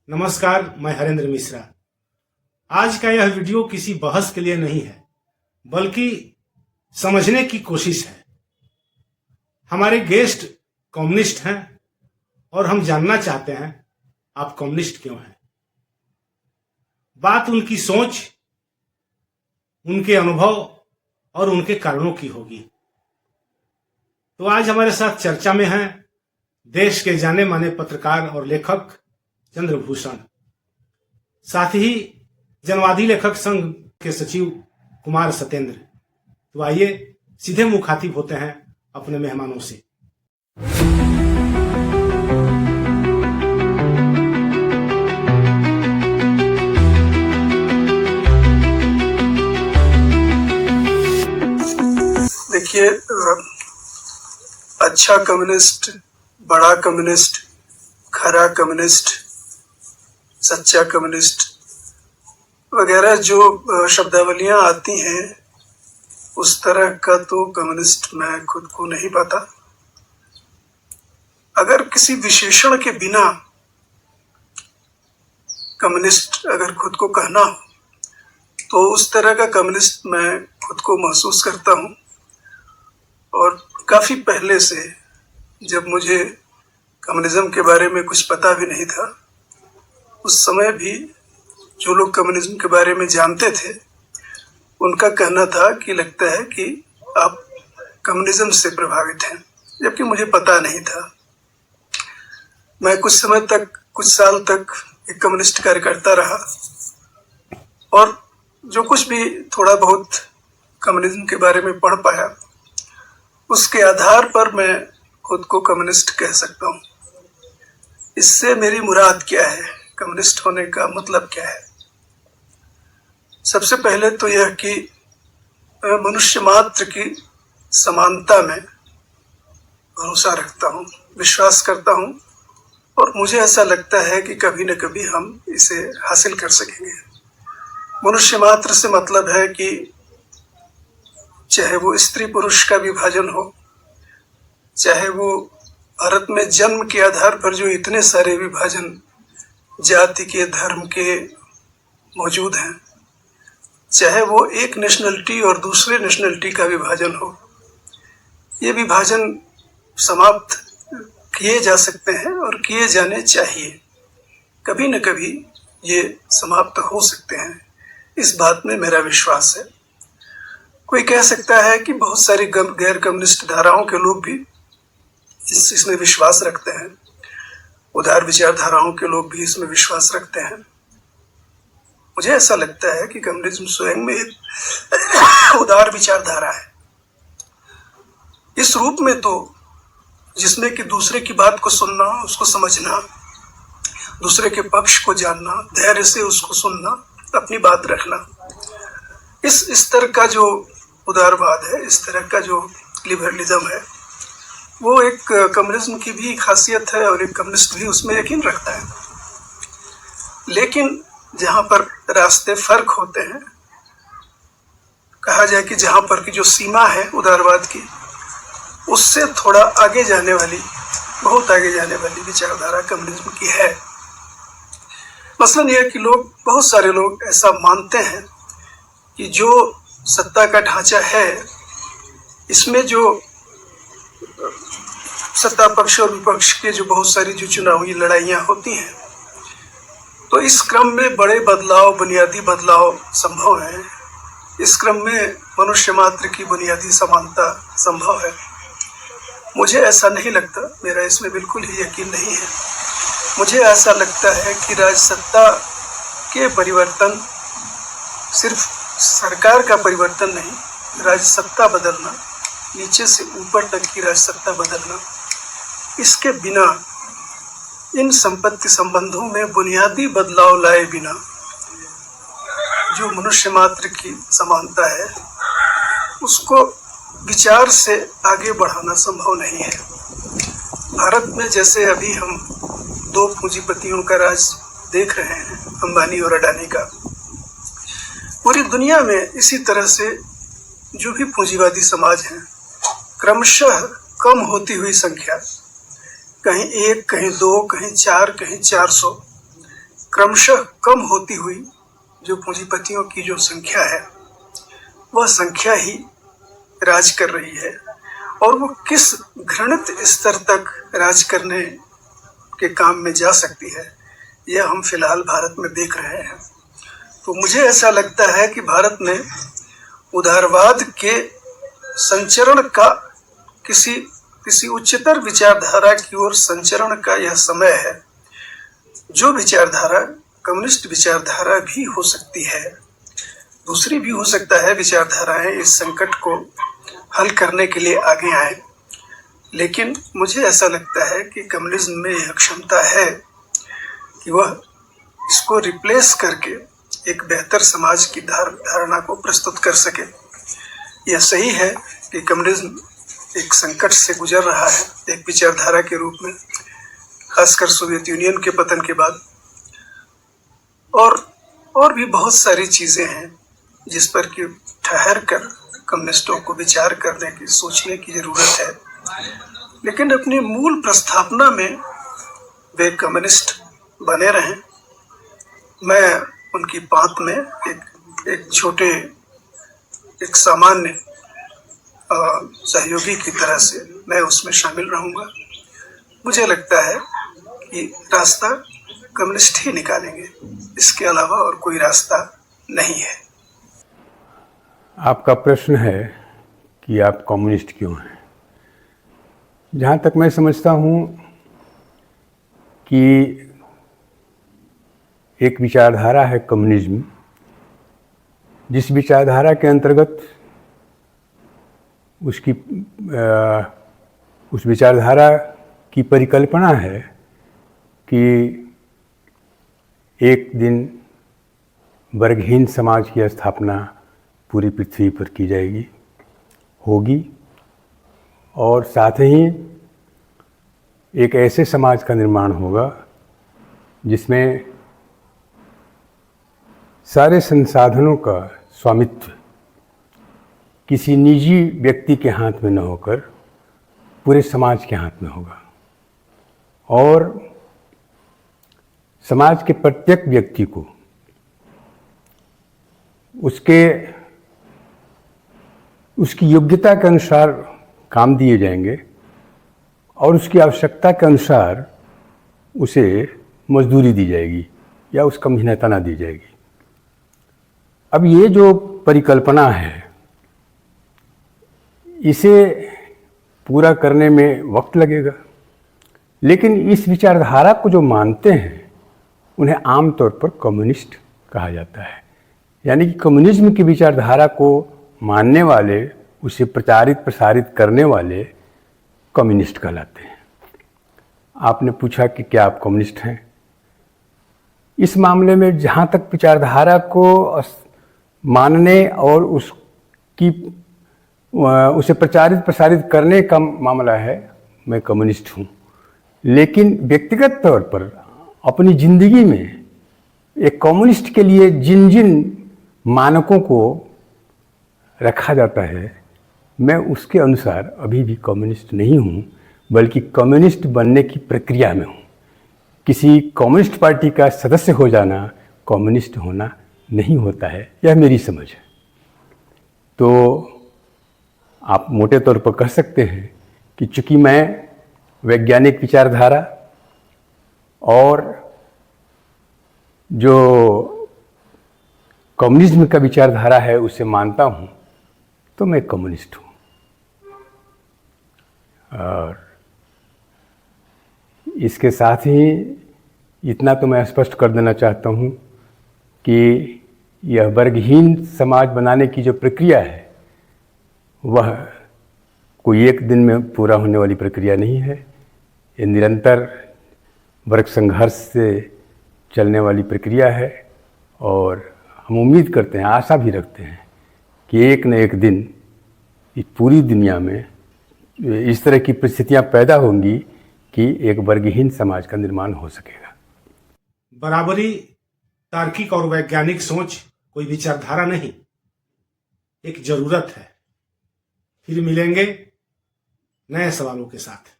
नमस्कार, मैं हरेंद्र मिश्रा। आज का यह वीडियो किसी बहस के लिए नहीं है, बल्कि समझने की कोशिश है। हमारे गेस्ट कम्युनिस्ट हैं और हम जानना चाहते हैं आप कम्युनिस्ट क्यों हैं। बात उनकी सोच, उनके अनुभव और उनके कारणों की होगी। तो आज हमारे साथ चर्चा में हैं देश के जाने माने पत्रकार और लेखक चंद्रभूषण, साथ ही जनवादी लेखक संघ के सचिव कुमार सत्येंद्र। तो आइए सीधे मुखातिब होते हैं अपने मेहमानों से। देखिए, अच्छा कम्युनिस्ट, बड़ा कम्युनिस्ट, खरा कम्युनिस्ट, सच्चा कम्युनिस्ट वगैरह जो शब्दावलियां आती हैं, उस तरह का तो कम्युनिस्ट मैं खुद को नहीं पाता। अगर किसी विशेषण के बिना कम्युनिस्ट अगर खुद को कहना हो, तो उस तरह का कम्युनिस्ट मैं खुद को महसूस करता हूँ। और काफ़ी पहले से, जब मुझे कम्युनिज्म के बारे में कुछ पता भी नहीं था, उस समय भी जो लोग कम्युनिज्म के बारे में जानते थे, उनका कहना था कि लगता है कि आप कम्युनिज्म से प्रभावित हैं, जबकि मुझे पता नहीं था। मैं कुछ समय तक, कुछ साल तक एक कम्युनिस्ट कार्यकर्ता रहा, और जो कुछ भी थोड़ा बहुत कम्युनिज्म के बारे में पढ़ पाया, उसके आधार पर मैं खुद को कम्युनिस्ट कह सकता हूँ। इससे मेरी मुराद क्या है, कम्युनिस्ट होने का मतलब क्या है? सबसे पहले तो यह कि मनुष्य मात्र की समानता में भरोसा रखता हूँ, विश्वास करता हूँ, और मुझे ऐसा लगता है कि कभी न कभी हम इसे हासिल कर सकेंगे। मनुष्य मात्र से मतलब है कि चाहे वो स्त्री पुरुष का विभाजन हो, चाहे वो भारत में जन्म के आधार पर जो इतने सारे विभाजन जाति के, धर्म के मौजूद हैं, चाहे वो एक नेशनलिटी और दूसरे नेशनलिटी का विभाजन हो, ये विभाजन समाप्त किए जा सकते हैं और किए जाने चाहिए। कभी न कभी ये समाप्त हो सकते हैं, इस बात में मेरा विश्वास है। कोई कह सकता है कि बहुत सारी गैर कम्युनिस्ट धाराओं के लोग भी इसमें विश्वास रखते हैं, उदार विचारधाराओं के लोग भी इसमें विश्वास रखते हैं। मुझे ऐसा लगता है कि कम्युनिज्म स्वयं में एक उदार विचारधारा है, इस रूप में तो जिसमें कि दूसरे की बात को सुनना, उसको समझना, दूसरे के पक्ष को जानना, धैर्य से उसको सुनना, अपनी बात रखना, इस तरह का जो उदारवाद है, इस तरह का जो लिबरलिज्म है, वो एक कम्युनिज्म की भी खासियत है, और एक कम्युनिस्ट भी उसमें यकीन रखता है। लेकिन जहाँ पर रास्ते फर्क होते हैं, कहा जाए कि जहाँ पर की जो सीमा है उदारवाद की, उससे थोड़ा आगे जाने वाली, बहुत आगे जाने वाली विचारधारा कम्युनिज्म की है। मसलन यह कि लोग, बहुत सारे लोग ऐसा मानते हैं कि जो सत्ता का ढांचा है, इसमें जो सत्ता पक्ष और विपक्ष के जो बहुत सारी जो चुनावी लड़ाइयाँ होती हैं, तो इस क्रम में बड़े बदलाव, बुनियादी बदलाव संभव है। इस क्रम में मनुष्य मात्र की बुनियादी समानता संभव है। मुझे ऐसा नहीं लगता, मेरा इसमें बिल्कुल ही यकीन नहीं है। मुझे ऐसा लगता है कि राजसत्ता के परिवर्तन सिर्फ सरकार का परिवर्तन नहीं, राजसत्ता बदलना, नीचे से ऊपर तक की राजसत्ता बदलना, इसके बिना, इन संपत्ति संबंधों में बुनियादी बदलाव लाए बिना जो मनुष्य मात्र की समानता है, उसको विचार से आगे बढ़ाना संभव नहीं है। भारत में जैसे अभी हम दो पूंजीपतियों का राज देख रहे हैं, अंबानी और अडानी का, पूरी दुनिया में इसी तरह से जो भी पूंजीवादी समाज हैं, क्रमशः कम होती हुई संख्या, कहीं 1, कहीं 2, कहीं 4, कहीं 400, क्रमशः कम होती हुई जो पूंजीपतियों की जो संख्या है, वह संख्या ही राज कर रही है, और वो किस घृणित स्तर तक राज करने के काम में जा सकती है, यह हम फिलहाल भारत में देख रहे हैं। तो मुझे ऐसा लगता है कि भारत में उदारवाद के संचरण का किसी उच्चतर विचारधारा की ओर संचरण का यह समय है, जो विचारधारा कम्युनिस्ट विचारधारा भी हो सकती है, दूसरी भी हो सकता है विचारधाराएं इस संकट को हल करने के लिए आगे आए। लेकिन मुझे ऐसा लगता है कि कम्युनिज्म में यह क्षमता है कि वह इसको रिप्लेस करके एक बेहतर समाज की धारणा को प्रस्तुत कर सके। यह सही है कि कम्युनिज्म एक संकट से गुजर रहा है, एक विचारधारा के रूप में, खासकर सोवियत यूनियन के पतन के बाद, और भी बहुत सारी चीजें हैं जिस पर कि ठहर कर कम्युनिस्टों को विचार करने की, सोचने की जरूरत है। लेकिन अपनी मूल प्रस्तावना में वे कम्युनिस्ट बने रहें। मैं उनकी बात में एक सामान्य सहयोगी की तरह से मैं उसमें शामिल रहूंगा। मुझे लगता है कि रास्ता कम्युनिस्ट ही निकालेंगे, इसके अलावा और कोई रास्ता नहीं है। आपका प्रश्न है कि आप कम्युनिस्ट क्यों हैं। जहाँ तक मैं समझता हूँ कि एक विचारधारा है कम्युनिज्म, जिस विचारधारा के अंतर्गत उस विचारधारा की परिकल्पना है कि एक दिन वर्गहीन समाज की स्थापना पूरी पृथ्वी पर की जाएगी, होगी, और साथ ही एक ऐसे समाज का निर्माण होगा जिसमें सारे संसाधनों का स्वामित्व किसी निजी व्यक्ति के हाथ में न होकर पूरे समाज के हाथ में होगा, और समाज के प्रत्येक व्यक्ति को उसकी योग्यता के अनुसार काम दिए जाएंगे और उसकी आवश्यकता के अनुसार उसे मजदूरी दी जाएगी या उसका मेहनताना दी जाएगी। अब ये जो परिकल्पना है, इसे पूरा करने में वक्त लगेगा, लेकिन इस विचारधारा को जो मानते हैं उन्हें आमतौर पर कम्युनिस्ट कहा जाता है। यानी कि कम्युनिज्म की विचारधारा को मानने वाले, उसे प्रचारित प्रसारित करने वाले कम्युनिस्ट कहलाते हैं। आपने पूछा कि क्या आप कम्युनिस्ट हैं। इस मामले में जहाँ तक विचारधारा को मानने और उसे प्रचारित प्रसारित करने का मामला है, मैं कम्युनिस्ट हूँ। लेकिन व्यक्तिगत तौर पर अपनी ज़िंदगी में एक कम्युनिस्ट के लिए जिन जिन मानकों को रखा जाता है, मैं उसके अनुसार अभी भी कम्युनिस्ट नहीं हूँ, बल्कि कम्युनिस्ट बनने की प्रक्रिया में हूँ। किसी कम्युनिस्ट पार्टी का सदस्य हो जाना कम्युनिस्ट होना नहीं होता है, यह मेरी समझ है। तो आप मोटे तौर पर कह सकते हैं कि चूँकि मैं वैज्ञानिक विचारधारा और जो कम्युनिज्म का विचारधारा है उसे मानता हूँ, तो मैं कम्युनिस्ट हूँ। और इसके साथ ही इतना तो मैं स्पष्ट कर देना चाहता हूँ कि यह वर्गहीन समाज बनाने की जो प्रक्रिया है, वह कोई एक दिन में पूरा होने वाली प्रक्रिया नहीं है। ये निरंतर वर्ग संघर्ष से चलने वाली प्रक्रिया है, और हम उम्मीद करते हैं, आशा भी रखते हैं कि एक न एक दिन इस पूरी दुनिया में इस तरह की परिस्थितियां पैदा होंगी कि एक वर्गहीन समाज का निर्माण हो सकेगा। बराबरी तार्किक और वैज्ञानिक सोच कोई विचारधारा नहीं, एक जरूरत है। फिर मिलेंगे नए सवालों के साथ।